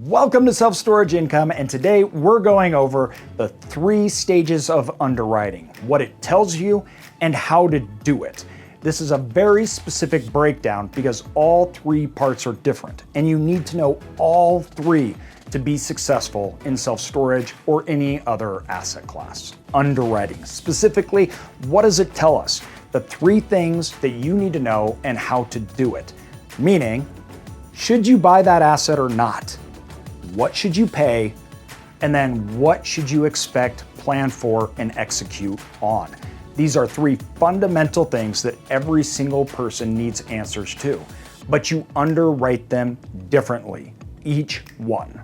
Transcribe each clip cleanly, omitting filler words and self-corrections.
Welcome to Self-Storage Income, and today we're going over the 3 stages of underwriting, what it tells you, and how to do it. This is a very specific breakdown because all 3 parts are different, and you need to know all 3 to be successful in self-storage or any other asset class. Underwriting, specifically, what does it tell us? The 3 things that you need to know and how to do it. Meaning, should you buy that asset or not? What should you pay? And then what should you expect, plan for, and execute on? These are 3 fundamental things that every single person needs answers to, but you underwrite them differently, each one.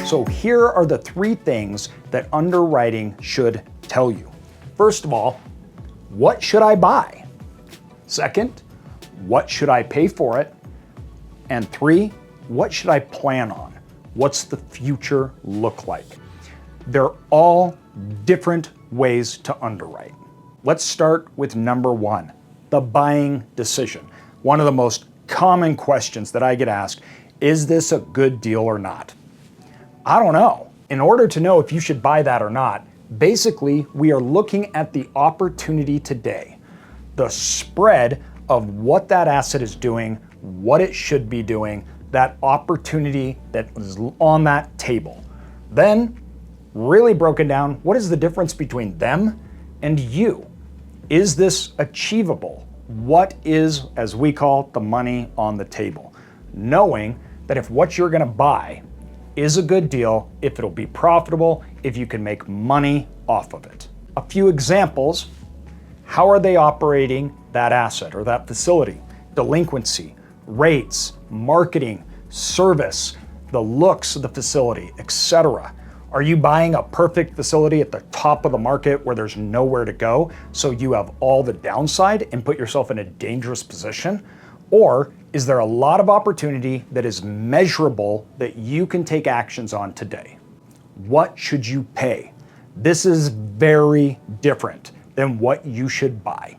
So here are the 3 things that underwriting should tell you. First of all, what should I buy? Second, what should I pay for it? And 3, what should I plan on? What's the future look like? They're all different ways to underwrite. Let's start with number 1, the buying decision. One of the most common questions that I get asked, is this a good deal or not? I don't know. In order to know if you should buy that or not, basically we are looking at the opportunity today, the spread of what that asset is doing, what it should be doing, that opportunity that is on that table. Then, really broken down, what is the difference between them and you? Is this achievable? What is, as we call, the money on the table? Knowing that if what you're gonna buy is a good deal, if it'll be profitable, if you can make money off of it. A few examples. How are they operating that asset or that facility? Delinquency, rates, marketing, service, the looks of the facility, etc. Are you buying a perfect facility at the top of the market where there's nowhere to go, so you have all the downside and put yourself in a dangerous position? Or is there a lot of opportunity that is measurable that you can take actions on today? What should you pay? This is very different than what you should buy.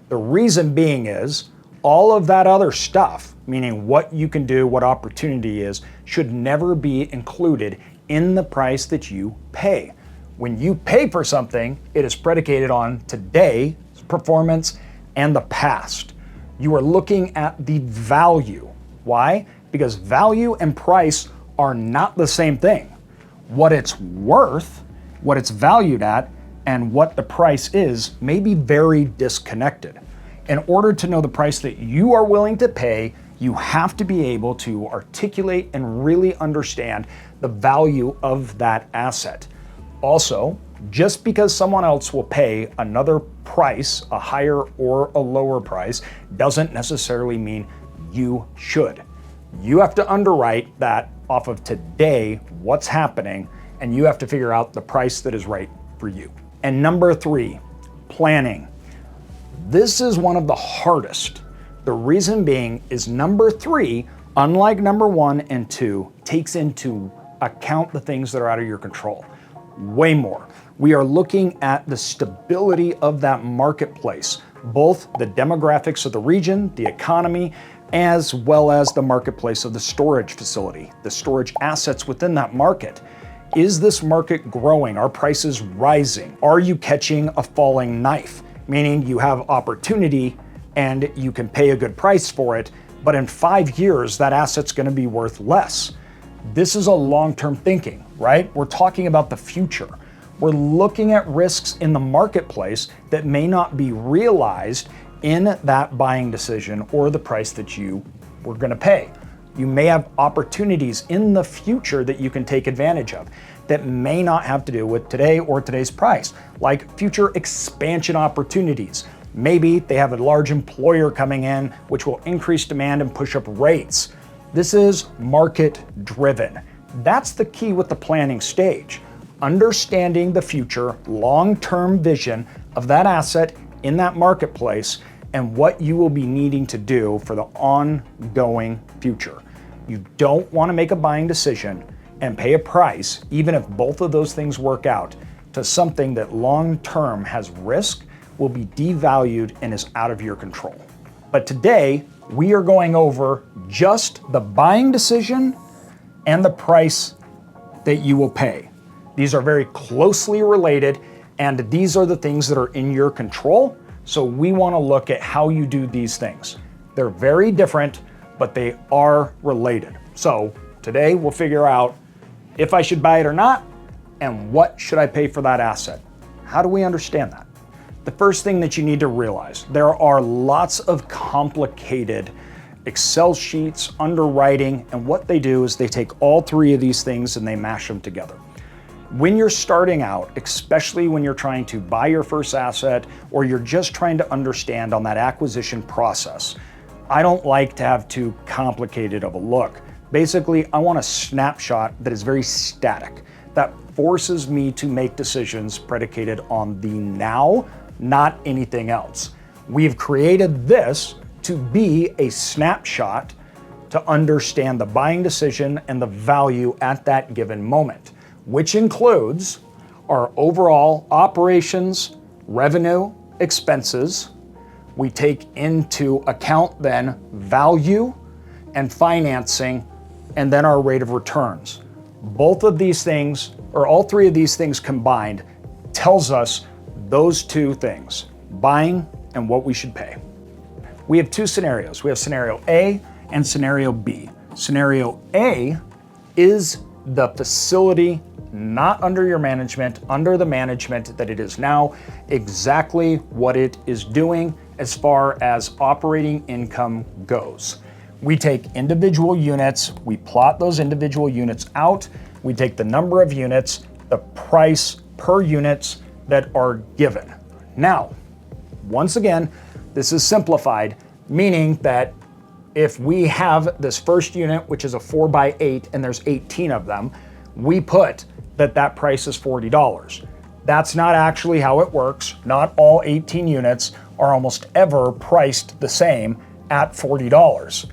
The reason being is all of that other stuff, meaning what you can do, what opportunity is, should never be included in the price that you pay. When you pay for something, it is predicated on today's performance and the past. You are looking at the value. Why? Because value and price are not the same thing. What it's worth, what it's valued at, and what the price is may be very disconnected. In order to know the price that you are willing to pay, you have to be able to articulate and really understand the value of that asset. Also, just because someone else will pay another price, a higher or a lower price, doesn't necessarily mean you should. You have to underwrite that off of today, what's happening, and you have to figure out the price that is right for you. And number 3, planning. This is one of the hardest. The reason being is number 3, unlike number 1 and 2, takes into account the things that are out of your control. Way more. We are looking at the stability of that marketplace, both the demographics of the region, the economy, as well as the marketplace of the storage facility, the storage assets within that market. Is this market growing? Are prices rising? Are you catching a falling knife? Meaning you have opportunity and you can pay a good price for it, but in 5 years, that asset's gonna be worth less. This is a long-term thinking, right? We're talking about the future. We're looking at risks in the marketplace that may not be realized in that buying decision or the price that you were gonna pay. You may have opportunities in the future that you can take advantage of that may not have to do with today or today's price, like future expansion opportunities. Maybe they have a large employer coming in, which will increase demand and push up rates. This is market driven. That's the key with the planning stage. Understanding the future, long-term vision of that asset in that marketplace and what you will be needing to do for the ongoing future. You don't want to make a buying decision and pay a price, even if both of those things work out, to something that long-term has risk, will be devalued and is out of your control. But today, we are going over just the buying decision and the price that you will pay. These are very closely related, and these are the things that are in your control. So we want to look at how you do these things. They're very different, but they are related. So today we'll figure out if I should buy it or not, and what should I pay for that asset. How do we understand that? The first thing that you need to realize, there are lots of complicated Excel sheets, underwriting, and what they do is they take all three of these things and they mash them together. When you're starting out, especially when you're trying to buy your first asset or you're just trying to understand on that acquisition process, I don't like to have too complicated of a look. Basically, I want a snapshot that is very static, that forces me to make decisions predicated on the now, not anything else. We've created this to be a snapshot to understand the buying decision and the value at that given moment, which includes our overall operations, revenue, expenses. We take into account then value and financing, and then our rate of returns. Both of these things, or all three of these things combined, tells us those two things, buying and what we should pay. We have two scenarios. We have scenario A and scenario B. Scenario A is the facility not under your management, under the management that it is now, exactly what it is doing as far as operating income goes. We take individual units, we plot those individual units out, we take the number of units, the price per units that are given. Now, once again, this is simplified, meaning that if we have this first unit, which is a 4x8, and there's 18 of them, we put that price is $40. That's not actually how it works. Not all 18 units are almost ever priced the same at $40.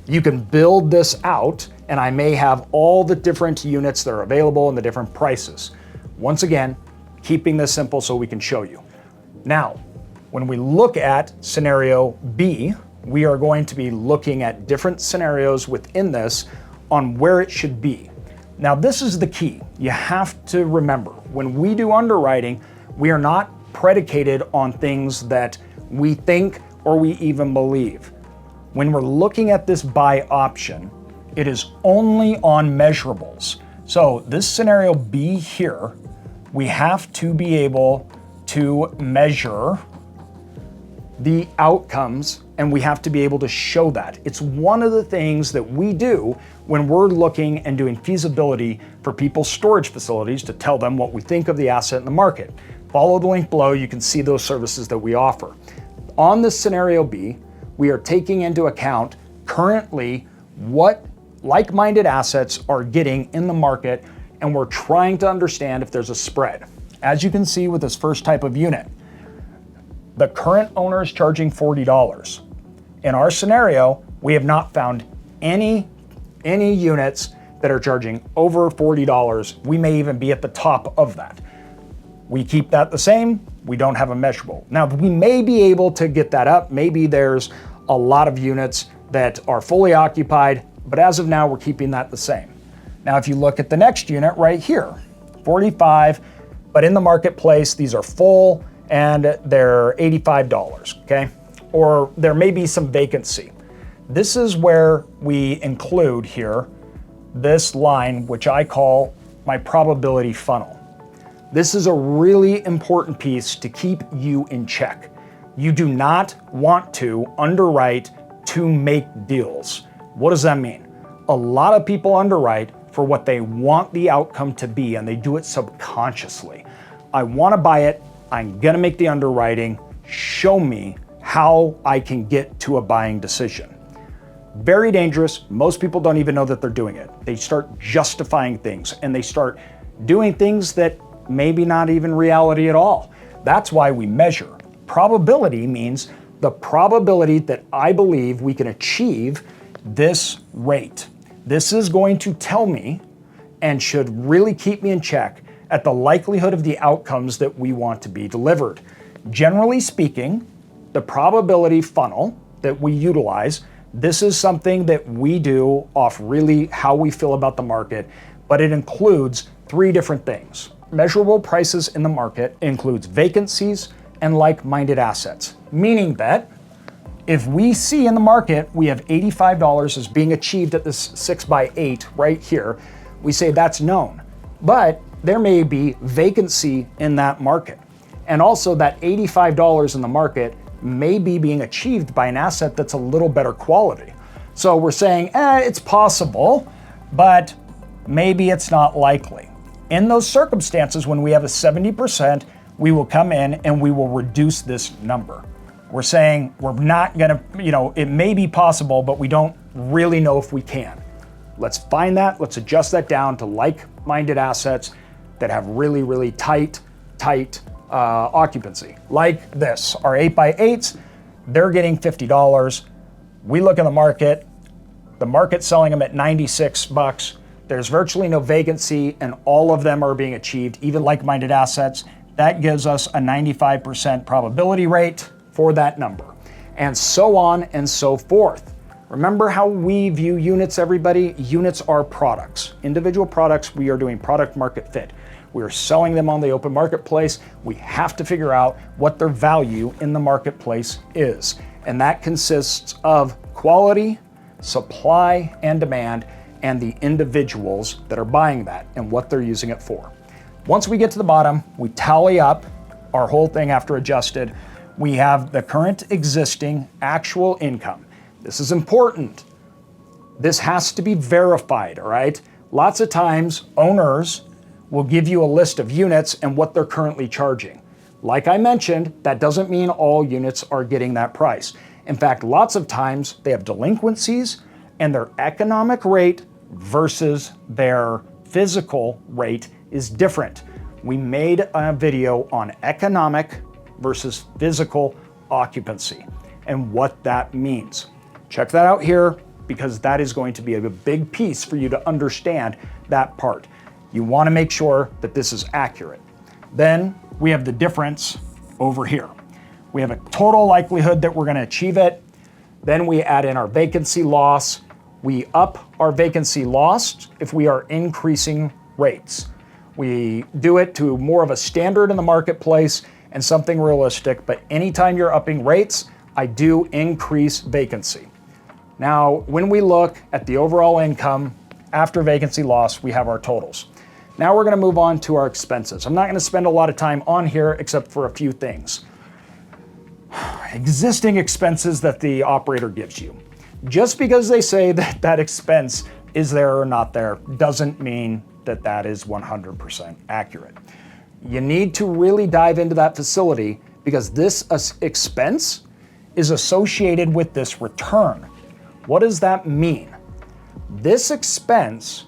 You can build this out, and I may have all the different units that are available and the different prices. Once again, keeping this simple so we can show you. Now, when we look at scenario B, we are going to be looking at different scenarios within this on where it should be. Now, this is the key. You have to remember, when we do underwriting, we are not predicated on things that we think or we even believe. When we're looking at this buy option, it is only on measurables. So this scenario B here, we have to be able to measure the outcomes, and we have to be able to show that. It's one of the things that we do when we're looking and doing feasibility for people's storage facilities to tell them what we think of the asset in the market. Follow the link below, you can see those services that we offer. On this scenario B, we are taking into account currently what like-minded assets are getting in the market, and we're trying to understand if there's a spread. As you can see with this first type of unit, the current owner is charging $40. In our scenario, we have not found any units that are charging over $40. We may even be at the top of that. We keep that the same. We don't have a measurable. Now, we may be able to get that up. Maybe there's a lot of units that are fully occupied, but as of now, we're keeping that the same. Now, if you look at the next unit right here, 45, but in the marketplace, these are full and they're $85, okay? Or there may be some vacancy. This is where we include here this line, which I call my probability funnel. This is a really important piece to keep you in check. You do not want to underwrite to make deals. What does that mean? A lot of people underwrite for what they want the outcome to be, and they do it subconsciously. I want to buy it. I'm going to make the underwriting. Show me how I can get to a buying decision. Very dangerous. Most people don't even know that they're doing it. They start justifying things, and they start doing things that maybe not even reality at all. That's why we measure. Probability means the probability that I believe we can achieve this rate. This is going to tell me and should really keep me in check at the likelihood of the outcomes that we want to be delivered. Generally speaking, the probability funnel that we utilize This is something that we do off really how we feel about the market, but it includes 3 different things. Measurable prices in the market includes vacancies and like-minded assets, meaning that if we see in the market we have $85 as being achieved at this 6x8 right here, we say that's known. But there may be vacancy in that market. And also that $85 in the market may be being achieved by an asset that's a little better quality. So we're saying, it's possible, but maybe it's not likely. In those circumstances, when we have a 70%, we will come in and we will reduce this number. We're saying we're not gonna, it may be possible, but we don't really know if we can. Let's find that, let's adjust that down to like-minded assets that have really, really tight occupancy. Like this, our 8x8s, they're getting $50. We look in the market's selling them at $96. There's virtually no vacancy and all of them are being achieved, even like-minded assets. That gives us a 95% probability rate for that number, and so on and so forth. Remember how we view units, everybody? Units are products. Individual products, we are doing product market fit. We are selling them on the open marketplace. We have to figure out what their value in the marketplace is. And that consists of quality, supply, and demand, and the individuals that are buying that and what they're using it for. Once we get to the bottom, we tally up our whole thing after adjusted. We have the current existing actual income. This is important. This has to be verified, all right? Lots of times, owners will give you a list of units and what they're currently charging. Like I mentioned, that doesn't mean all units are getting that price. In fact, lots of times they have delinquencies and their economic rate versus their physical rate is different. We made a video on economic versus physical occupancy and what that means. Check that out here because that is going to be a big piece for you to understand that part. You want to make sure that this is accurate. Then we have the difference over here. We have a total likelihood that we're going to achieve it. Then we add in our vacancy loss. We up our vacancy loss if we are increasing rates. We do it to more of a standard in the marketplace and something realistic, but anytime you're upping rates, I do increase vacancy. Now, when we look at the overall income after vacancy loss, we have our totals. Now we're going to move on to our expenses. I'm not going to spend a lot of time on here except for a few things. Existing expenses that the operator gives you. Just because they say that that expense is there or not there doesn't mean that that is 100% accurate. You need to really dive into that facility because this expense is associated with this return. What does that mean? This expense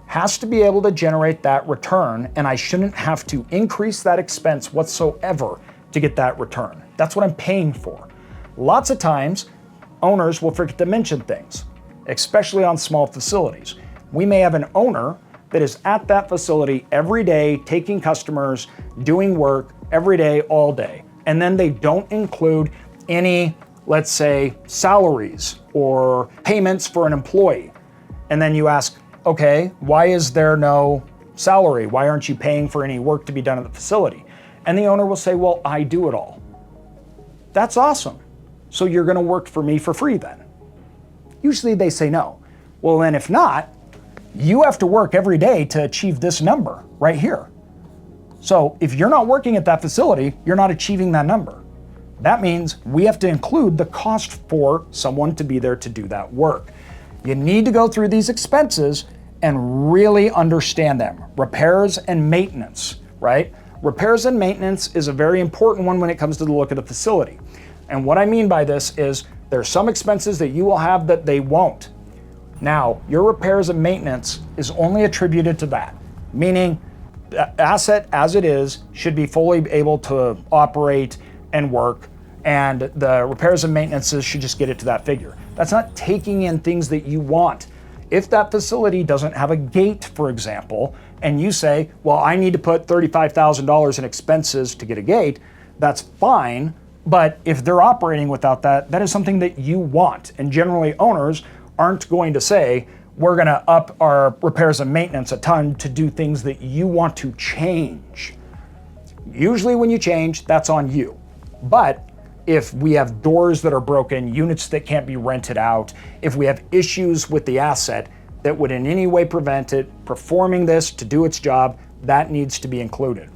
has to be able to generate that return, and I shouldn't have to increase that expense whatsoever to get that return. That's what I'm paying for. Lots of times, owners will forget to mention things, especially on small facilities. We may have an owner that is at that facility every day, taking customers, doing work every day, all day, and then they don't include any, let's say, salaries or payments for an employee. And then you ask, okay, why is there no salary? Why aren't you paying for any work to be done at the facility? And the owner will say, well, I do it all. That's awesome. So you're gonna work for me for free then? Usually they say no. Well, then if not, you have to work every day to achieve this number right here. So if you're not working at that facility, you're not achieving that number. That means we have to include the cost for someone to be there to do that work. You need to go through these expenses and really understand them. Repairs and maintenance, right? Repairs and maintenance is a very important one when it comes to the look of the facility. And what I mean by this is there's some expenses that you will have that they won't. Now, your repairs and maintenance is only attributed to that, meaning the asset as it is should be fully able to operate and work, and the repairs and maintenances should just get it to that figure. That's not taking in things that you want. If that facility doesn't have a gate, for example, and you say, well, I need to put $35,000 in expenses to get a gate, that's fine, But if they're operating without that, that is something that you want. And generally owners aren't going to say, we're gonna up our repairs and maintenance a ton to do things that you want to change. Usually when you change, that's on you. But if we have doors that are broken, units that can't be rented out, if we have issues with the asset that would in any way prevent it performing this to do its job, that needs to be included.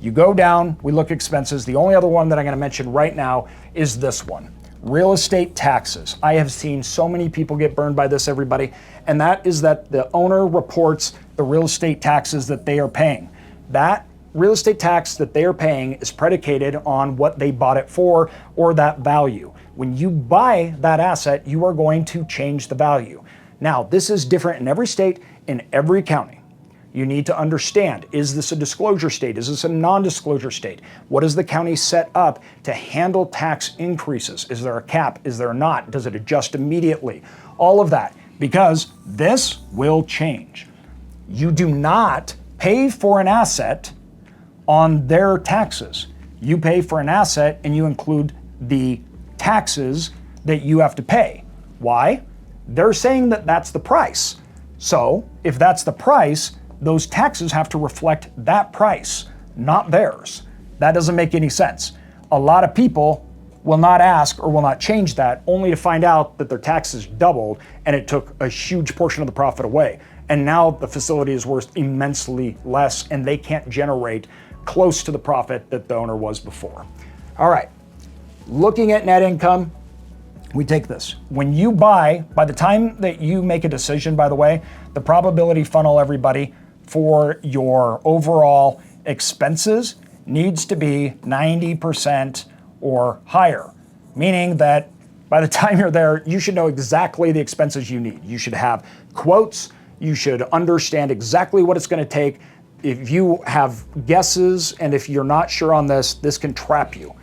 You go down, we look at expenses. The only other one that I'm gonna mention right now is this one, real estate taxes. I have seen so many people get burned by this, everybody, and that is that the owner reports the real estate taxes that they are paying. That real estate tax that they are paying is predicated on what they bought it for or that value. When you buy that asset, you are going to change the value. Now, this is different in every state, in every county. You need to understand, is this a disclosure state? Is this a non-disclosure state? What is the county set up to handle tax increases? Is there a cap? Is there not? Does it adjust immediately? All of that, because this will change. You do not pay for an asset on their taxes. You pay for an asset and you include the taxes that you have to pay. Why? They're saying that that's the price. So if that's the price, those taxes have to reflect that price, not theirs. That doesn't make any sense. A lot of people will not ask or will not change that only to find out that their taxes doubled and it took a huge portion of the profit away. And now the facility is worth immensely less and they can't generate close to the profit that the owner was before. All right, looking at net income, we take this. When you buy, by the time that you make a decision, by the way, the probability funnel, everybody, for your overall expenses needs to be 90% or higher, meaning that by the time you're there, you should know exactly the expenses you need. You should have quotes, you should understand exactly what it's gonna take. If you have guesses and if you're not sure on this, this can trap you.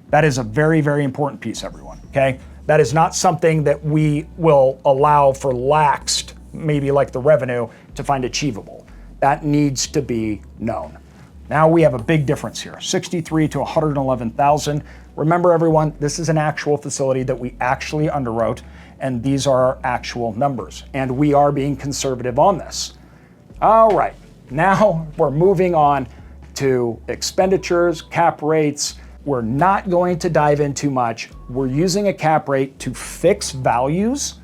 That is a very, very important piece, everyone, okay? That is not something that we will allow for laxed, maybe like the revenue, to find achievable. That needs to be known. Now we have a big difference here, 63 to 111,000. Remember everyone, this is an actual facility that we actually underwrote, and these are our actual numbers, and we are being conservative on this. All right. Now we're moving on to expenditures, cap rates. We're not going to dive in too much. We're using a cap rate to fix values.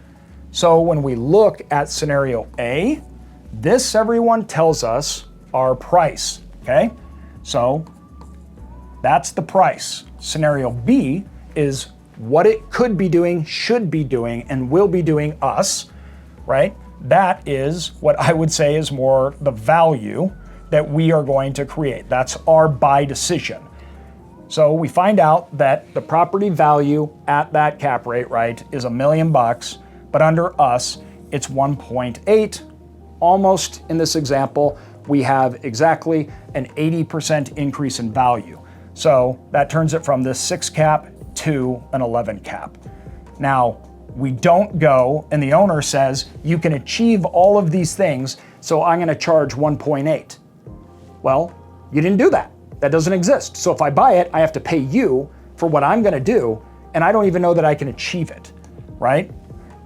So when we look at scenario A, this everyone tells us our price, okay? So that's the price. Scenario B is what it could be doing, should be doing, and will be doing us, right? That is what I would say is more the value that we are going to create. That's our buy decision. So we find out that the property value at that cap rate, right, is $1 million, but under us, it's 1.8. Almost in this example, we have exactly an 80% increase in value. So that turns it from this 6 cap to an 11 cap. Now, we don't go, and the owner says, you can achieve all of these things, so I'm gonna charge 1.8. Well, you didn't do that. That doesn't exist. So if I buy it, I have to pay you for what I'm gonna do, and I don't even know that I can achieve it, right?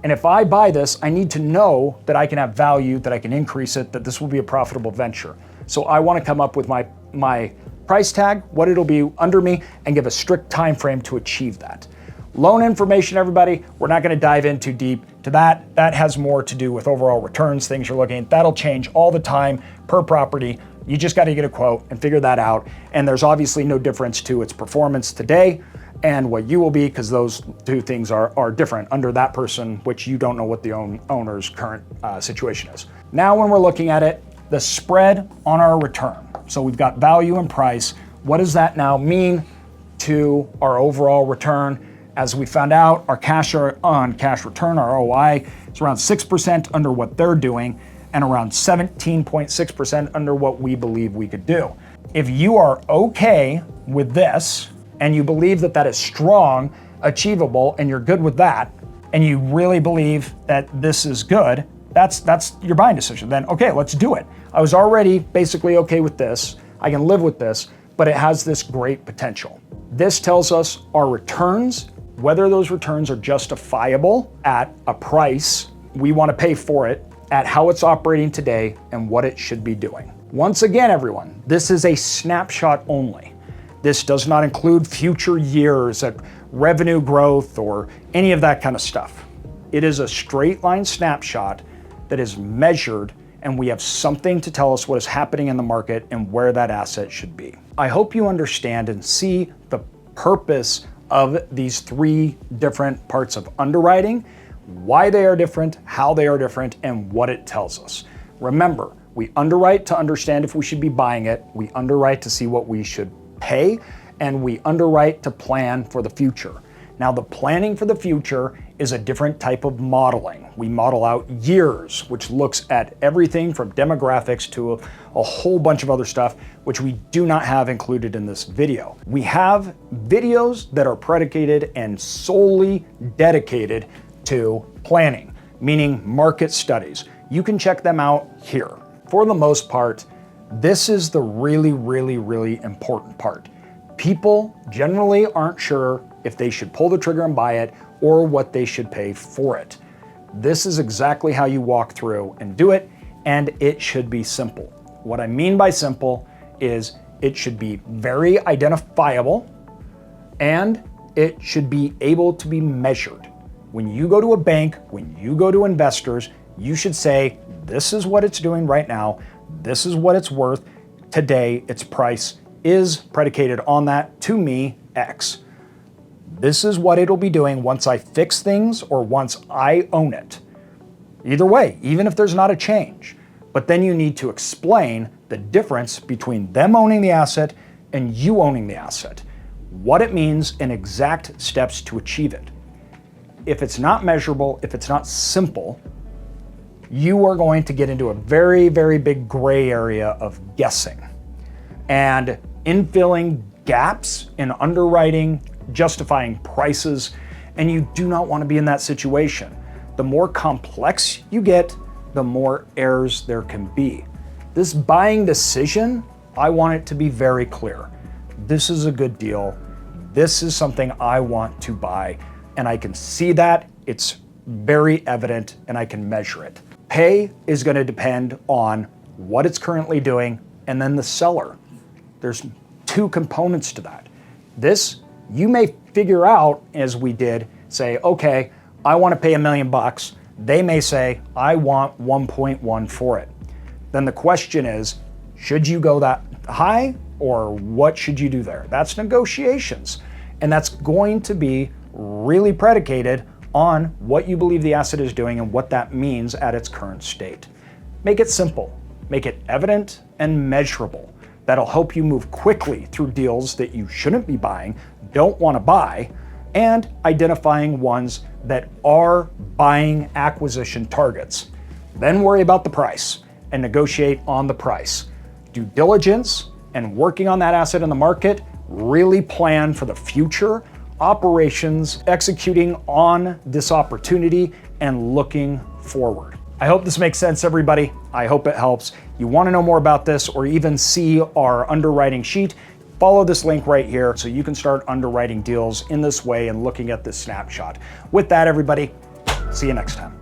And if I buy this, I need to know that I can have value, that I can increase it, that this will be a profitable venture. So I wanna come up with my price tag, what it'll be under me, and give a strict time frame to achieve that. Loan information, everybody, we're not gonna dive in too deep to that. That has more to do with overall returns, things you're looking at. That'll change all the time per property. You just gotta get a quote and figure that out. And there's obviously no difference to its performance today and what you will be, because those two things are different under that person, which you don't know what the owner's current situation is. Now when we're looking at it, the spread on our return. So we've got value and price. What does that now mean to our overall return? As we found out, our cash on cash return, our ROI, is around 6% under what they're doing and around 17.6% under what we believe we could do. If you are okay with this and you believe that that is strong, achievable, and you're good with that, and you really believe that this is good, that's your buying decision. Then, okay, let's do it. I was already basically okay with this. I can live with this, but it has this great potential. This tells us our returns, whether those returns are justifiable at a price we want to pay for it, at how it's operating today, and what it should be doing. Once again, everyone, this is a snapshot only. This does not include future years at revenue growth or any of that kind of stuff. It is a straight line snapshot that is measured, and we have something to tell us what is happening in the market and where that asset should be. I hope you understand and see the purpose of these three different parts of underwriting, why they are different, how they are different, and what it tells us. Remember, we underwrite to understand if we should be buying it, we underwrite to see what we should pay, and we underwrite to plan for the future. Now, the planning for the future is a different type of modeling. We model out years, which looks at everything from demographics to a whole bunch of other stuff, which we do not have included in this video. We have videos that are predicated and solely dedicated to planning, meaning market studies. You can check them out here. For the most part, this is the really important part. People generally aren't sure if they should pull the trigger and buy it or what they should pay for it. This is exactly how you walk through and do it, and it should be simple. What I mean by simple is it should be very identifiable and it should be able to be measured. When you go to a bank, when you go to investors, you should say, this is what it's doing right now, this is what it's worth today, its price is predicated on that, to me, X. This is what it'll be doing once I fix things or once I own it. Either way, even if there's not a change. But then you need to explain the difference between them owning the asset and you owning the asset, what it means and exact steps to achieve it. If it's not measurable, if it's not simple, you are going to get into a very big gray area of guessing and infilling gaps in underwriting, justifying prices, and you do not want to be in that situation. The more complex you get, the more errors there can be. This buying decision, I want it to be very clear. This is a good deal. This is something I want to buy, and I can see that. It's very evident, and I can measure it. Pay is going to depend on what it's currently doing, and then the seller. There's two components to that. This, you may figure out, as we did, say, okay, I want to pay $1 million. They may say, I want 1.1 for it. Then the question is, should you go that high or what should you do there? That's negotiations. And that's going to be really predicated on what you believe the asset is doing and what that means at its current state. Make it simple, make it evident and measurable. That'll help you move quickly through deals that you shouldn't be buying, don't want to buy, and identifying ones that are buying acquisition targets. Then worry about the price and negotiate on the price. Due diligence and working on that asset in the market, really plan for the future, operations, executing on this opportunity, and looking forward. I hope this makes sense, everybody. I hope it helps. You want to know more about this or even see our underwriting sheet, follow this link right here so you can start underwriting deals in this way and looking at this snapshot. With that, everybody, see you next time.